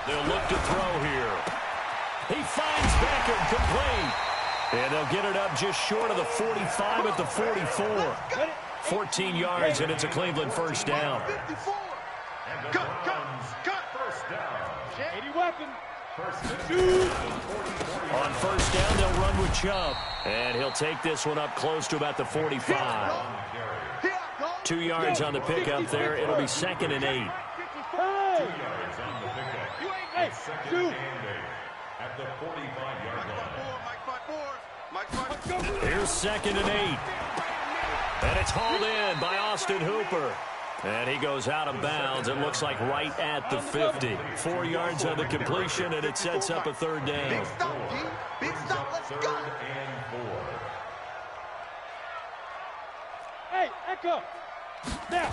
They'll look to throw here. He finds Beckham complete. And they'll get it up just short of the 45 at the 44. 14 yards, and it's a Cleveland first down. On first down, they'll run with Chubb. And he'll take this one up close to about the 45. 2 yards on the pickup there. It'll be 2nd and 8. 2 yards on the pickup. Second and 8 at the 45-yard line. Here's 2nd and 8. And it's hauled in by Austin Hooper. And he goes out of bounds. It looks like right at the 50. 4 yards on the completion, and it sets up a 3rd down. Big stop, D. Big stop. Let's go. 3rd and 4. Hey, Echo. Now.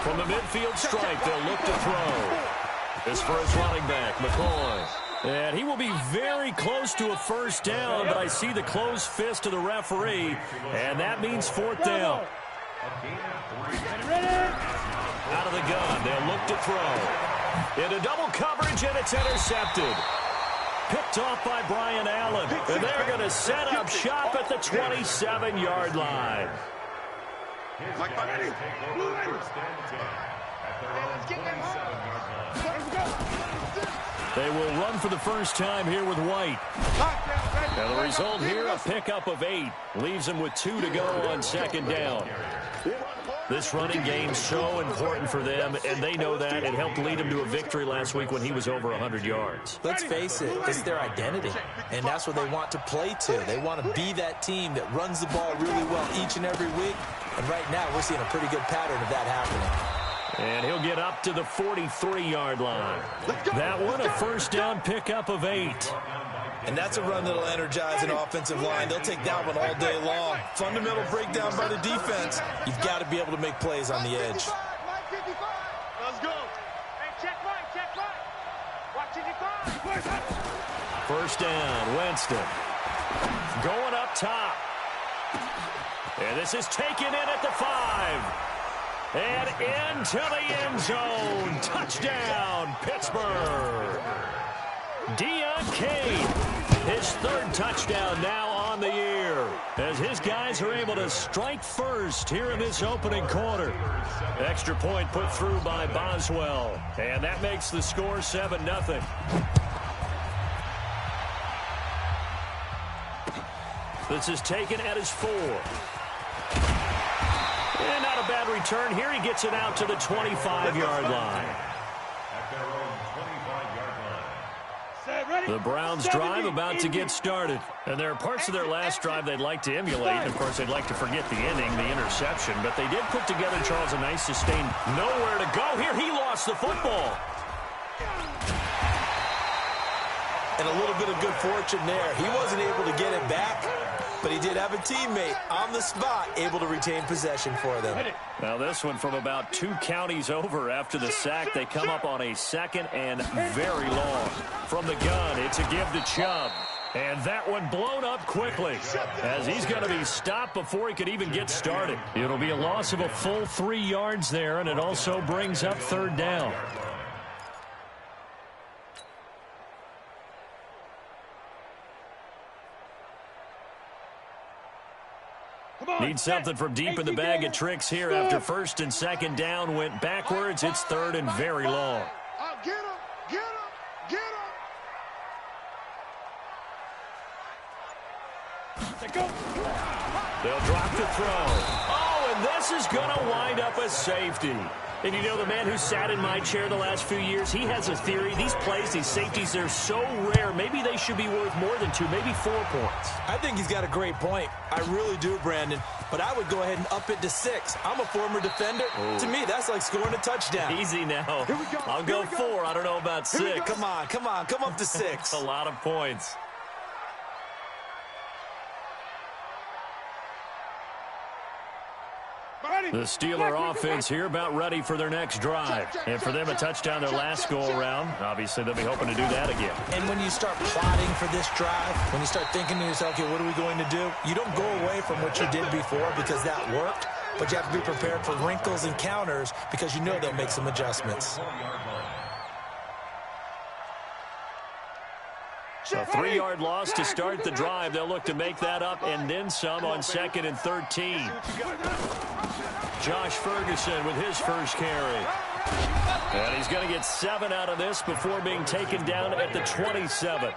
From the midfield strike, they'll look to throw. This first running back, McCoy. And he will be very close to a first down, but I see the closed fist of the referee, and that means 4th down. Out of the gun, they'll look to throw. Into double coverage, and it's intercepted. Picked off by Brian Allen, and they're going to set up shop at the 27-yard line. They will run for the first time here with White. And the result here, a pickup of 8. Leaves them with 2 to go on 2nd down. This running game's so important for them, and they know that. It helped lead them to a victory last week when he was over 100 yards. Let's face it, it's their identity, and that's what they want to play to. They want to be that team that runs the ball really well each and every week, and right now we're seeing a pretty good pattern of that happening. And he'll get up to the 43-yard line. That one, a first down pickup of 8. And that's a run that'll energize an offensive line. They'll take that one all day long. Fundamental breakdown by the defense. You've got to be able to make plays on the edge. Let's go. Hey, check right. Watch it. First down, Winston. Going up top. And this is taken in at the 5. And into the end zone. Touchdown, Pittsburgh. Deion Kane, his 3rd touchdown now on the year, as his guys are able to strike first here in this opening quarter. Extra point put through by Boswell, and that makes the score 7-0. This is taken at his 4. And not a bad return here. He gets it out to the 25-yard line. The Browns drive about to get started. And there are parts of their last drive they'd like to emulate. And, of course, they'd like to forget the inning, the interception. But they did put together, Charles, a nice sustained nowhere to go. Here he lost the football. And a little bit of good fortune there. He wasn't able to get it back, but he did have a teammate on the spot able to retain possession for them. Now this one from about 2 counties over after the sack. They come up on a 2nd and very long. From the gun, it's a give to Chubb. And that one blown up quickly as he's going to be stopped before he could even get started. It'll be a loss of a full 3 yards there, and it also brings up 3rd down. Need something from deep in the bag of tricks here after 1st and 2nd down went backwards. It's 3rd and very long. Get him. They'll drop the throw. Oh, and this is going to wind up a safety. And you know, the man who sat in my chair the last few years, he has a theory. These plays, these safeties, they're so rare. Maybe they should be worth more than 2, maybe 4 points. I think he's got a great point. I really do, Brandon. But I would go ahead and up it to 6. I'm a former defender. To me, that's like scoring a touchdown. Easy now. I'll go 4. I don't know about 6. Come on. Come up to 6. That's a lot of points. The Steeler offense here about ready for their next drive. And for them, a touchdown their last go-around. Obviously, they'll be hoping to do that again. And when you start plotting for this drive, when you start thinking to yourself, okay, what are we going to do? You don't go away from what you did before because that worked. but you have to be prepared for wrinkles and counters because you know they'll make some adjustments. A 3-yard loss to start the drive. They'll look to make that up and then some on 2nd and 13. Josh Ferguson with his first carry. And he's going to get 7 out of this before being taken down at the 27.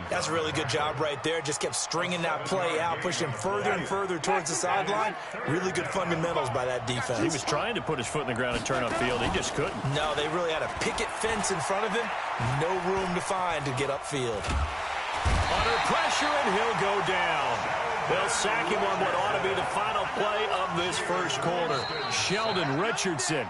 That's a really good job right there. Just kept stringing that play out, pushing further and further towards the sideline. Really good fundamentals by that defense. He was trying to put his foot in the ground and turn upfield. He just couldn't. No, they really had a picket fence in front of him. No room to find to get upfield. Under pressure, and he'll go down. They'll sack him on what ought to be the final play of this first quarter. Sheldon Richardson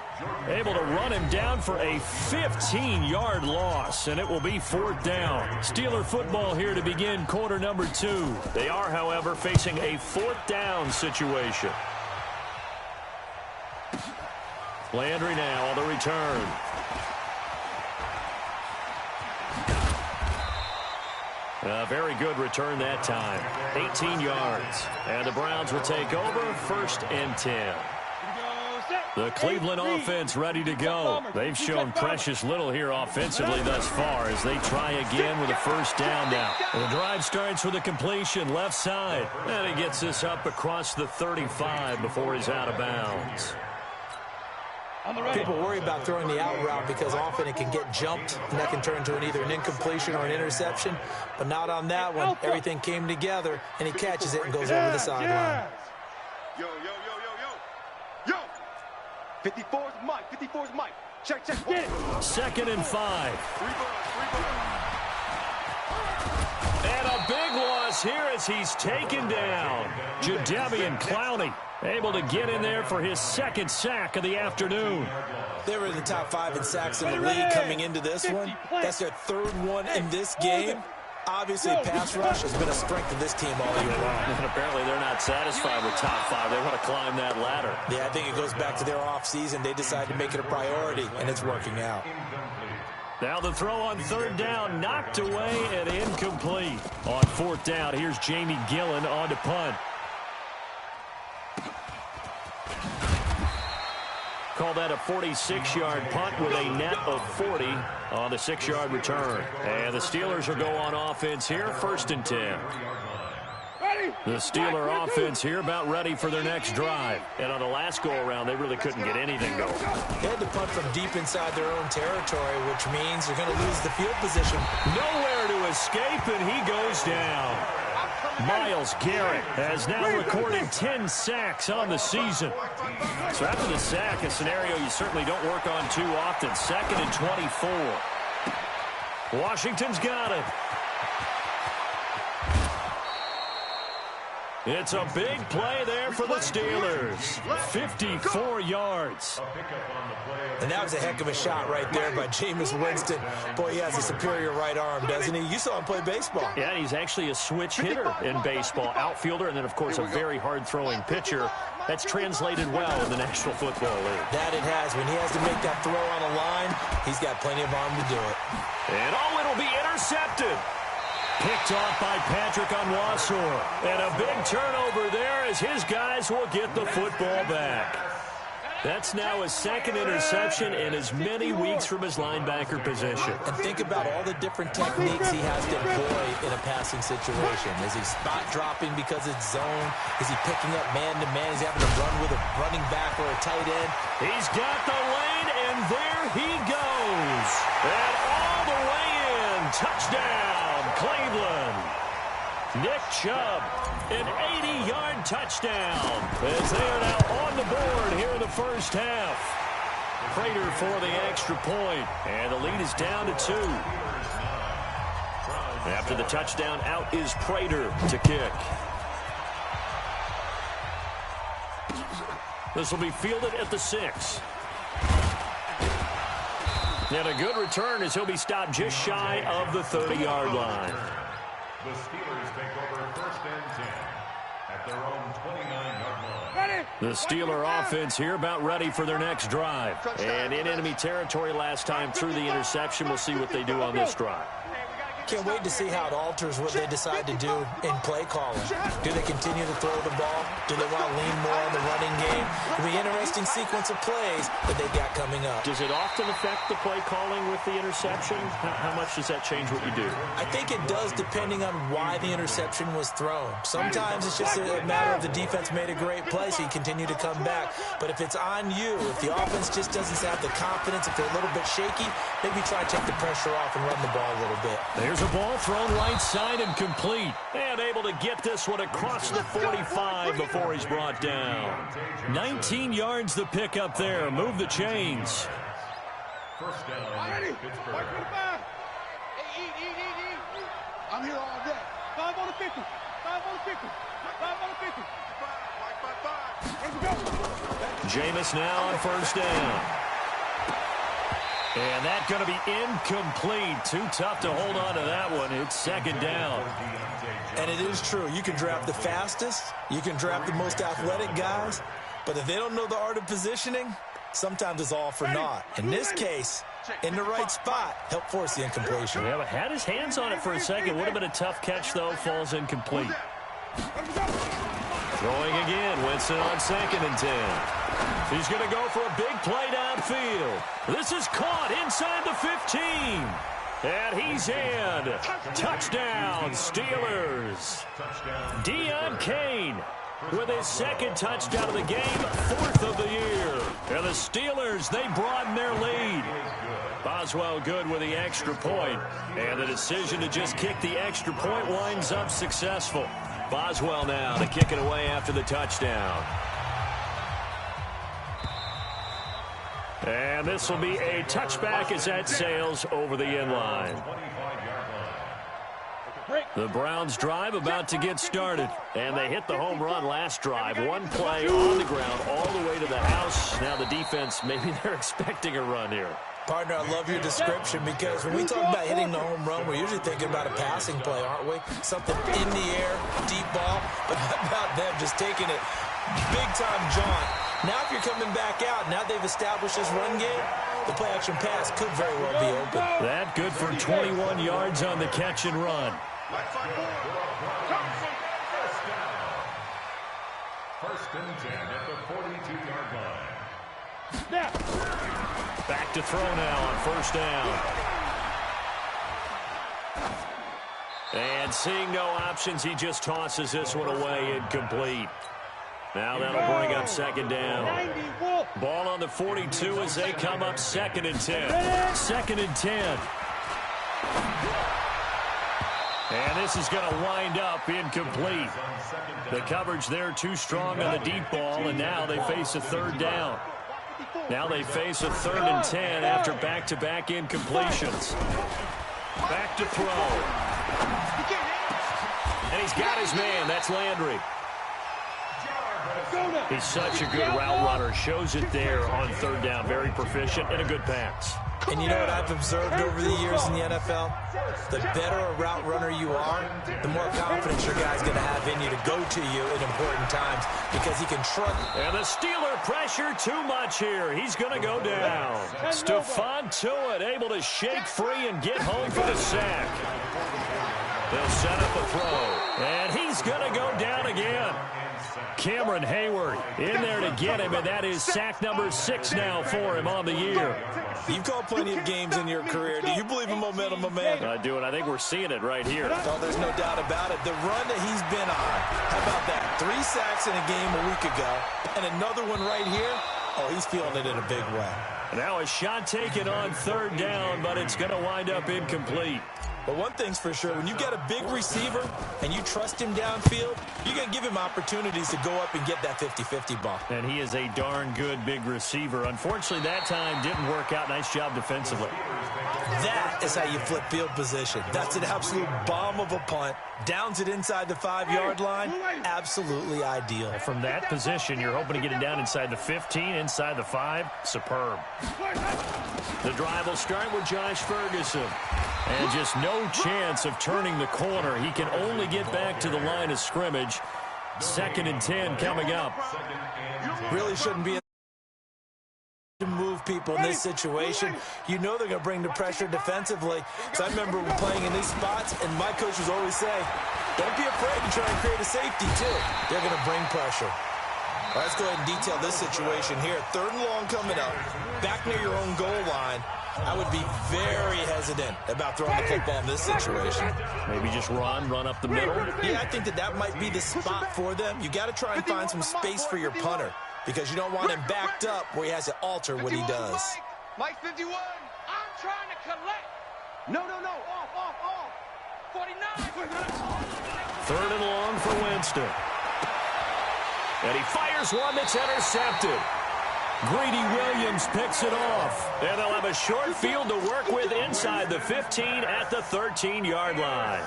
able to run him down for a 15-yard loss, and it will be 4th down. Steeler football here to begin quarter number 2. They are, however, facing a 4th down situation. Landry now on the return. A very good return that time. 18 yards. And the Browns will take over 1st and 10. The Cleveland offense ready to go. They've shown precious little here offensively thus far as they try again with a 1st down now. The drive starts with a completion left side. And he gets this up across the 35 before he's out of bounds. People worry about throwing the out route because often it can get jumped, and that can turn into either an incompletion or an interception. But not on that one. Everything came together, and he catches it and goes over the sideline. Yo, yo, yo, yo, yo. Yo. 54's Mike. 54's Mike. Check, check. Get it. 2nd and 5. And a big loss here as he's taken down. Jadeveon Clowney able to get in there for his 2nd sack of the afternoon. They were in the top 5 in sacks in the league coming into this one. That's their 3rd one in this game. Obviously, pass rush has been a strength of this team all year long. And apparently they're not satisfied with top 5. They want to climb that ladder. Yeah, I think it goes back to their offseason. They decided to make it a priority, and it's working out. Now the throw on 3rd down, knocked away and incomplete. On 4th down, here's Jamie Gillen on to punt. Call that a 46-yard punt with a net of 40 on the 6-yard return. And the Steelers will go on offense here, 1st and 10. The Steeler offense here about ready for their next drive. And on the last go-around, they really couldn't get anything going. They had to punt from deep inside their own territory, which means they're going to lose the field position. Nowhere to escape, and he goes down. Myles Garrett has now recorded 10 sacks on the season. So after the sack, a scenario you certainly don't work on too often. 2nd and 24. Washington's got it. It's a big play there for the Steelers. 54 yards. And that was a heck of a shot right there by Jameis Winston. Boy, he has a superior right arm, doesn't he? You saw him play baseball. Yeah, he's actually a switch hitter in baseball. Outfielder, and then, of course, a very hard-throwing pitcher. That's translated well in the National Football League. That it has. When he has to make that throw on a line, he's got plenty of arm to do it. And, oh, it'll be intercepted. Picked off by Patrick Onwuasor. And a big turnover there as his guys will get the football back. That's now his 2nd interception in as many weeks from his linebacker position. And think about all the different techniques he has to employ in a passing situation. Is he spot dropping because it's zone? Is he picking up man-to-man? Is he having to run with a running back or a tight end? He's got the lane, and there he goes. And all the way in. Touchdown, Cleveland. Nick Chubb, an 80-yard touchdown as they are now on the board here in the first half. Prater for the extra point, and the lead is down to 2. After the touchdown, out is Prater to kick. This will be fielded at the 6. And a good return as he'll be stopped just shy of the 30-yard line. The Steelers take over 1st and 10 at their own 29-yard line. The Steeler offense here about ready for their next drive. And in enemy territory last time through the interception. We'll see what they do on this drive. Can't wait to see how it alters what they decide to do in play calling. Do they continue to throw the ball? Do they want to lean more on the running game? It'll be an interesting sequence of plays that they've got coming up. Does it often affect the play calling with the interception? How much does that change what you do? I think it does, depending on why the interception was thrown. Sometimes it's just a matter of the defense made a great play, so you continue to come back. But if it's on you, if the offense just doesn't have the confidence, if they're a little bit shaky, maybe try to take the pressure off and run the ball a little bit. There's a ball thrown right side and complete. And able to get this one across the 45 before he's brought down. 19 yards the pick up there. Move the chains. First down, Pittsburgh. Hey, eat. I'm here all day. 5 on the 50. 5 on the 50. 5 on the 50. 5. Let's go. Jameis now on first down. And that's going to be incomplete. Too tough to hold on to that one. It's second down. And it is true. You can draft the fastest. You can draft the most athletic guys. But if they don't know the art of positioning, sometimes it's all for naught. In this case, in the right spot, help force the incompletion. Yeah, but had his hands on it for a second. Would have been a tough catch, though. Falls incomplete. Throwing again. Winston on 2nd and 10. He's going to go for a big play downfield. This is caught inside the 15. And he's in. Touchdown, Steelers. Deion Kane with his 2nd touchdown of the game, 4th of the year. And the Steelers, they broaden their lead. Boswell good with the extra point. And the decision to just kick the extra point winds up successful. Boswell now to kick it away after the touchdown. And this will be a touchback as that sails over the end line. The Browns drive about to get started. And they hit the home run last drive. One play on the ground all the way to the house. Now the defense, maybe they're expecting a run here. Partner, I love your description because when we talk about hitting the home run, we're usually thinking about a passing play, aren't we? Something in the air, deep ball. But how about them just taking it big-time jaunt? Now if you're coming back out, now they've established this run game, the play-action pass could very well be open. That good for 21 yards on the catch and run. First and 10 at the 42-yard line. Back to throw now on first down. And seeing no options, he just tosses this one away, incomplete. Now that'll bring up second down. Ball on the 42 as they come up 2nd and 10. 2nd and 10. And this is going to wind up incomplete. The coverage there too strong on the deep ball, and now they face a 3rd down. Now they face a 3rd and 10 after back-to-back incompletions. Back to throw. And he's got his man. That's Landry. He's such a good route runner. Shows it there on 3rd down. Very proficient and a good pass. And you know what I've observed over the years in the NFL? The better a route runner you are, the more confidence your guy's going to have in you to go to you at important times because he can trust. And the Steeler pressure too much here. He's going to go down. Stephon Tuitt able to shake free and get home for the sack. They'll set up a throw. And he's going to go down again. Cameron Hayward in there to get him, and that is sack number 6 now for him on the year. You've called plenty of games in your career. Do you believe in momentum, my man? I do, and I think we're seeing it right here. Oh, there's no doubt about it. The run that he's been on, how about that? 3 sacks in a game a week ago, and another one right here. Oh, he's feeling it in a big way. Now a shot taken on 3rd down, but it's going to wind up incomplete. But one thing's for sure, when you got a big receiver and you trust him downfield, you're going to give him opportunities to go up and get that 50-50 ball. And he is a darn good big receiver. Unfortunately, that time didn't work out. Nice job defensively. That is how you flip field position. That's an absolute bomb of a punt. Downs it inside the 5-yard line. Absolutely ideal. From that position, you're hoping to get it down inside the 15, inside the 5. Superb. The drive will start with Josh Ferguson. And just no chance of turning the corner. He can only get back to the line of scrimmage. 2nd and 10 coming up. Really shouldn't be to move people people in this situation. You know they're going to bring the pressure defensively. Because I remember playing in these spots, and my coach was always say, don't be afraid to try and create a safety, too. They're going to bring pressure. All right, let's go ahead and detail this situation here. 3rd and long coming up, back near your own goal line. I would be very hesitant about throwing the football in this situation. Maybe just run up the middle. Yeah, I think that might be the spot for them. You got to try and find some space for your punter because you don't want him backed up where he has to alter what he does. Mike 51. I'm trying to collect. No. Off. 49. 3rd and long for Winston. And he fires one that's intercepted. Greedy Williams picks it off. And they'll have a short field to work with inside the 15 at the 13-yard line.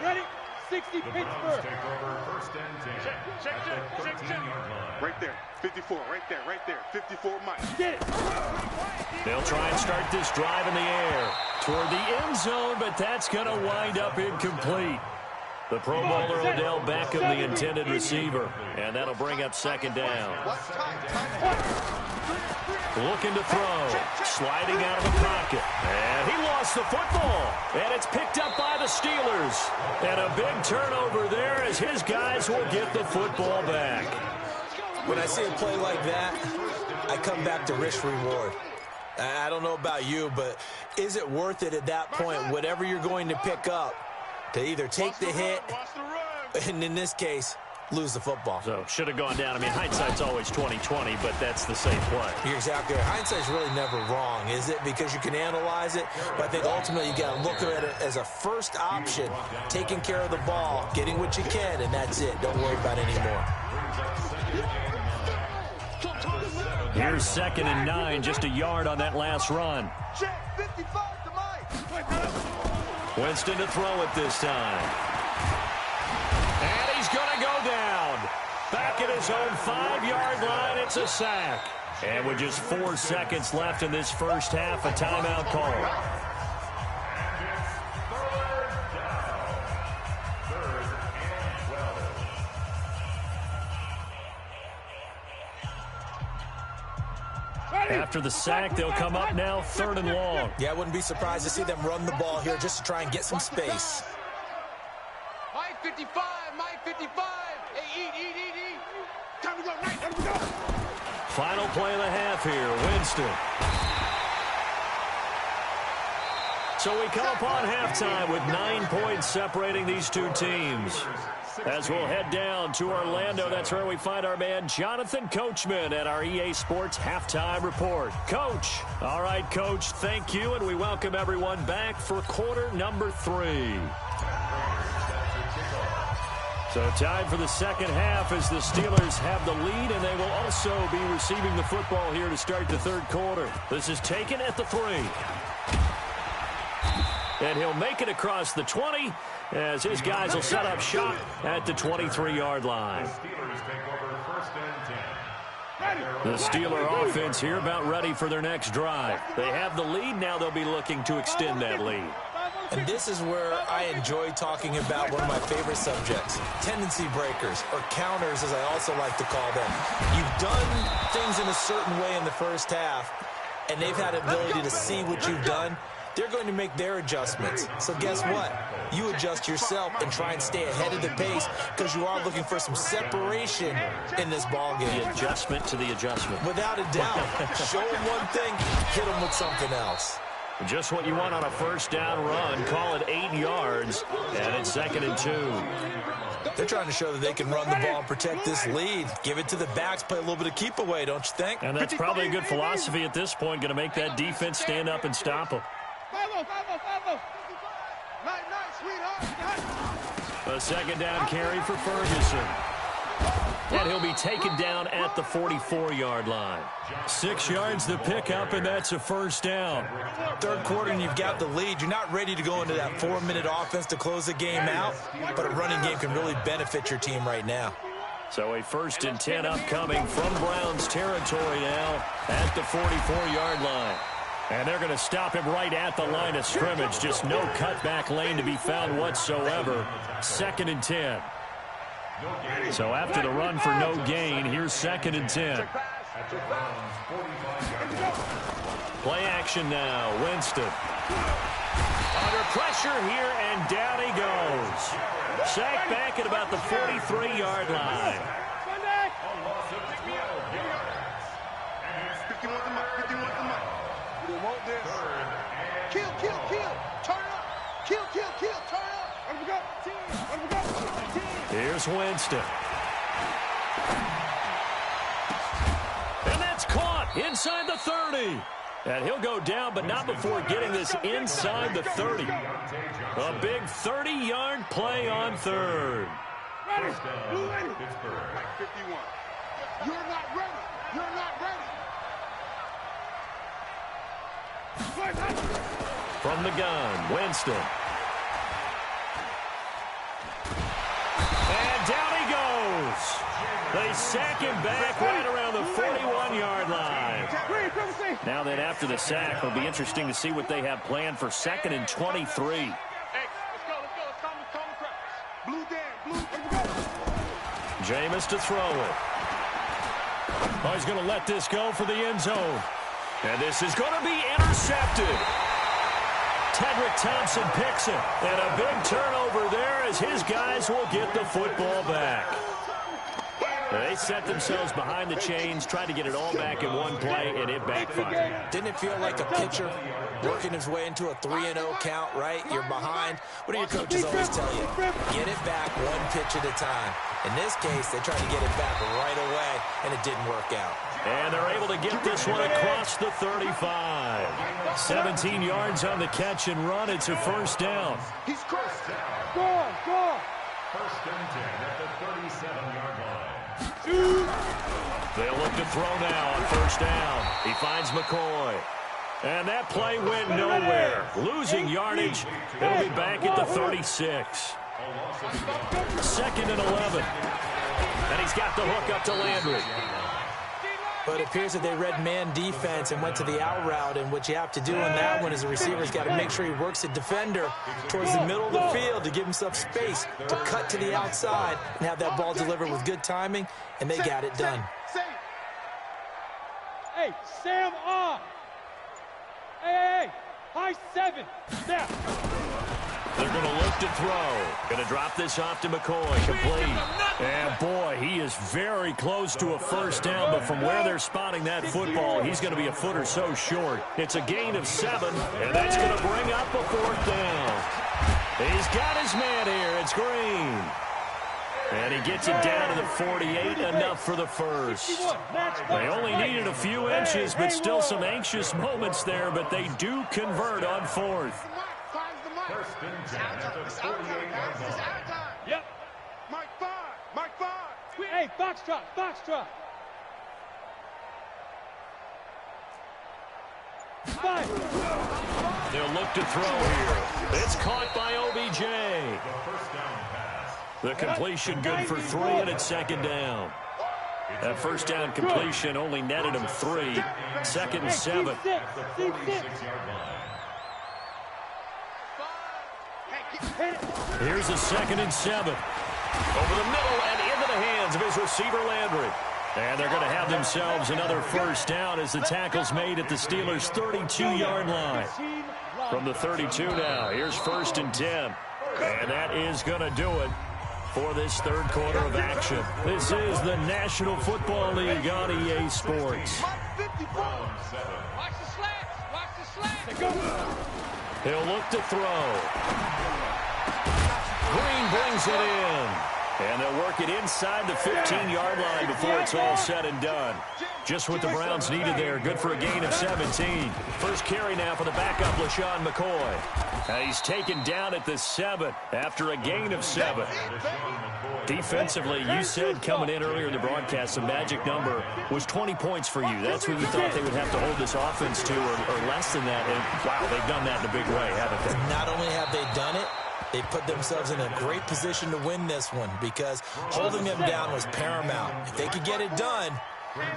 Ready? 60 Pittsburgh. Check. Right there. 54. Right there. 54 Mike. Get it. They'll try and start this drive in the air toward the end zone, but that's going to wind up incomplete. The Pro Bowler Odell Beckham, the intended receiver, and that'll bring up 2nd down. Looking to throw, sliding out of the pocket, and he lost the football, and it's picked up by the Steelers. And a big turnover there as his guys will get the football back. When I see a play like that, I come back to risk-reward. I don't know about you, but is it worth it at that point, whatever you're going to pick up, to either take the hit, and in this case, lose the football? So, should have gone down. I mean, hindsight's always 20/20, but that's the safe play. You're exactly right. Hindsight's really never wrong, is it? Because you can analyze it, but I think ultimately you got to look at it as a first option, taking care of the ball, getting what you can, and that's it. Don't worry about it anymore. Here's 2nd and 9, just a yard on that last run. Check 55 to Mike. Winston to throw it this time. And he's going to go down. Back at his own 5-yard line, it's a sack. And with just 4 seconds left in this first half, a timeout call. After the sack, they'll come up now 3rd and long. Yeah, I wouldn't be surprised to see them run the ball here just to try and get some space. Mike 55. Hey, eat. Time to go, Knight. Time to go. Final play of the half here, Winston. So we come upon halftime with 9 points separating these two teams. As we'll head down to Orlando, that's where we find our man Jonathan Coachman at our EA Sports Halftime Report. Coach. All right, Coach, thank you, and we welcome everyone back for quarter number 3. So time for the second half as the Steelers have the lead, and they will also be receiving the football here to start the 3rd quarter. This is taken at the 3. And he'll make it across the 20 as his guys will set up shop at the 23-yard line. The Steeler offense here about ready for their next drive. They have the lead. Now they'll be looking to extend that lead. And this is where I enjoy talking about one of my favorite subjects, tendency breakers, or counters as I also like to call them. You've done things in a certain way in the first half, and they've had the ability to see what you've done. They're going to make their adjustments. So guess what? You adjust yourself and try and stay ahead of the pace because you are looking for some separation in this ball game. The adjustment to the adjustment. Without a doubt. Show them one thing, hit them with something else. Just what you want on a first down run. Call it 8 yards, and it's 2nd and 2. They're trying to show that they can run the ball and protect this lead. Give it to the backs, play a little bit of keep away, don't you think? And that's probably a good philosophy at this point, going to make that defense stand up and stop them. 5-0. Night, sweetheart. A 2nd down carry for Ferguson. And he'll be taken down at the 44-yard line. 6 yards to pick up, and that's a first down. 3rd quarter, and you've got the lead. You're not ready to go into that 4-minute offense to close the game out, but a running game can really benefit your team right now. So a 1st and 10 upcoming from Browns territory now at the 44-yard line. And they're going to stop him right at the line of scrimmage. Just no cutback lane to be found whatsoever. 2nd and 10. So after the run for no gain, here's 2nd and 10. Play action now. Winston. Under pressure here, and down he goes. Sacked back at about the 43-yard line. 51 the mark. 51 the mark. We don't want this. Kill. Turn up. Kill. Turn up. Let me go. Here's Winston. And that's caught inside the 30. And he'll go down, but not before getting this inside the 30. A big 30-yard play on third. Ready. Pittsburgh. 51. You're not ready. From the gun, Winston. And down he goes. They sack him back right around the 41-yard line. Now then, after the sack, it'll be interesting to see what they have planned for 2nd and 23. Hey, let's go. Let's calm the practice. Blue down. Jameis to throw it. Oh, he's going to let this go for the end zone. And this is going to be intercepted. Tedrick Thompson picks it. And a big turnover there as his guys will get the football back. They set themselves behind the chains, tried to get it all back in one play, and it backfired. Didn't it feel like a pitcher working his way into a 3-0 count, right? You're behind. What do your coaches always tell you? Get it back one pitch at a time. In this case, they tried to get it back right away, and it didn't work out. And they're able to get this one across the 35. 17 yards on the catch and run. It's a first down. He's crossed. Go. First and 10 at the 37-yard line. They'll look to throw now on first down. He finds McCoy. And that play went nowhere. Losing yardage. It'll be back at the 36. 2nd and 11. And he's got the hook up to Landry. But it appears that they read man defense and went to the out route, and what you have to do on that one is the receiver's got to make sure he works the defender towards the middle of the field to give himself space to cut to the outside and have that ball delivered with good timing, and they got it done. Hey, Sam off. Hey. High 7. Snap. They're going to look to throw. Going to drop this off to McCoy. Complete. And, boy, he is very close to a first down, but from where they're spotting that football, he's going to be a foot or so short. It's a gain of 7, and that's going to bring up a 4th down. He's got his man here. It's Green. And he gets it down to the 48, enough for the first. They only needed a few inches, but still some anxious moments there, but they do convert on 4th. First and 10 at the 48-yard line. Yep. Mike 5. Hey, Foxtrot. 5. They'll look to throw here. It's caught by OBJ. The first down pass. The completion good for 3, and it's 2nd down. That first down completion only netted him 3. 2nd and 7. At the 46-yard line. Here's a 2nd and 7. Over the middle and into the hands of his receiver, Landry. And they're going to have themselves another first down as the tackle's made at the Steelers' 32-yard line. From the 32 now, here's 1st and 10. And that is going to do it for this third quarter of action. This is the National Football League on EA Sports. Watch the slats. He'll look to throw. Green brings it in. And they'll work it inside the 15-yard line before it's all said and done. Just what the Browns needed there. Good for a gain of 17. First carry now for the backup, LaShawn McCoy. He's taken down at the 7 after a gain of 7. Defensively, you said coming in earlier in the broadcast, the magic number was 20 points for you. That's what you thought they would have to hold this offense to, or less than that. And, wow, they've done that in a big way, haven't they? Not only have they done it, they put themselves in a great position to win this one because holding them down was paramount. If they could get it done,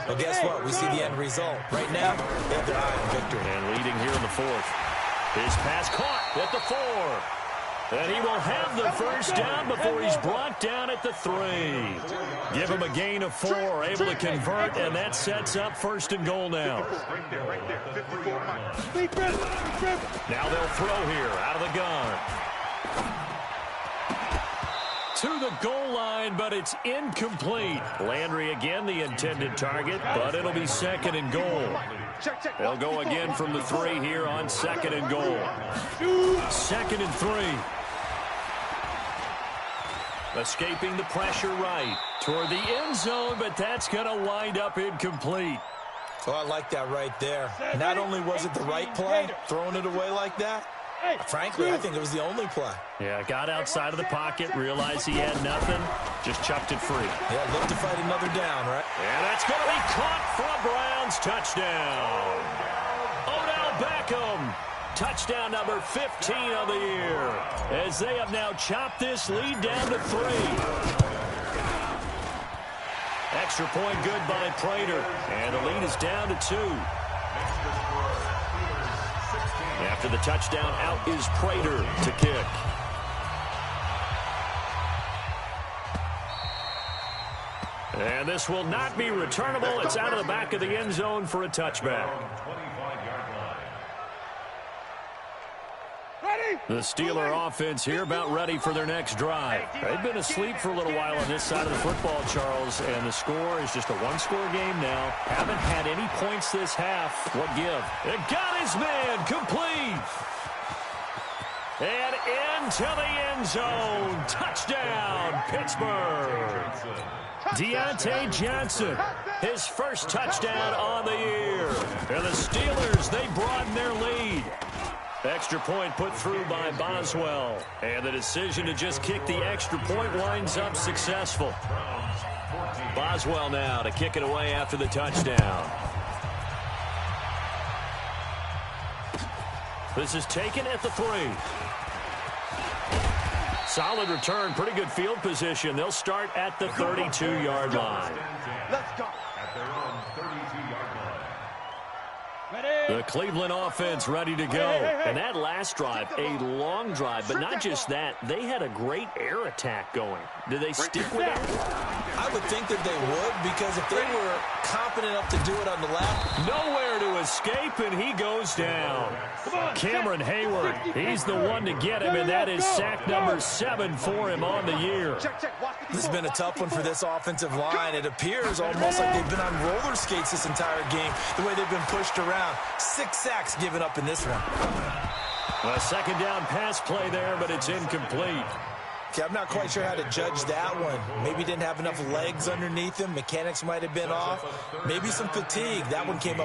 well, guess what? We see the end result. Right now, they have their eye on victory. And leading here in the 4th. His pass caught at the 4. And he will have the first down before he's brought down at the 3. Give him a gain of 4, able to convert, and that sets up 1st and goal now. Now they'll throw here out of the gun. To the goal line, but it's incomplete. Landry again the intended target, but it'll be 2nd and goal. They'll go again from the 3 here on 2nd and goal. 2nd and 3. Escaping the pressure right toward the end zone, but that's going to wind up incomplete. Oh, I like that right there. Not only was it the right play, throwing it away like that, frankly, I think it was the only play. Yeah, got outside of the pocket, realized he had nothing, just chucked it free. Yeah, look to fight another down, right? And that's going to be caught for a Browns touchdown. Odell Beckham, touchdown number 15 of the year, as they have now chopped this lead down to 3. Extra point good by Prater, and the lead is down to 2. After the touchdown, out is Prater to kick. And this will not be returnable. It's out of the back of the end zone for a touchback. The Steeler offense here about ready for their next drive. They've been asleep for a little while on this side of the football, Charles, and the score is just a one-score game now. Haven't had any points this half. What give? It got his man complete. And into the end zone. Touchdown, Pittsburgh. Deontay Johnson, his first touchdown on the year. And the Steelers, they broaden their lead. Extra point put through by Boswell. And the decision to just kick the extra point winds up successful. Boswell now to kick it away after the touchdown. This is taken at the 3. Solid return, pretty good field position. They'll start at the 32-yard line. Let's go. At their own 32-yard line. The Cleveland offense ready to go. And that last drive, a long drive, but not just that. They had a great air attack going. Did they stick with that? I would think that they would, because if they were competent enough to do it on the left. Nowhere to escape, and he goes down. Cameron Hayward, he's the one to get him, and that is sack number 7 for him on the year. This has been a tough one for this offensive line. It appears almost like they've been on roller skates this entire game, the way they've been pushed around. 6 sacks given up in this one. A second down pass play there, but it's incomplete. Okay, I'm not quite sure how to judge that one. Maybe didn't have enough legs underneath him. Mechanics might have been off. Maybe some fatigue. That one came up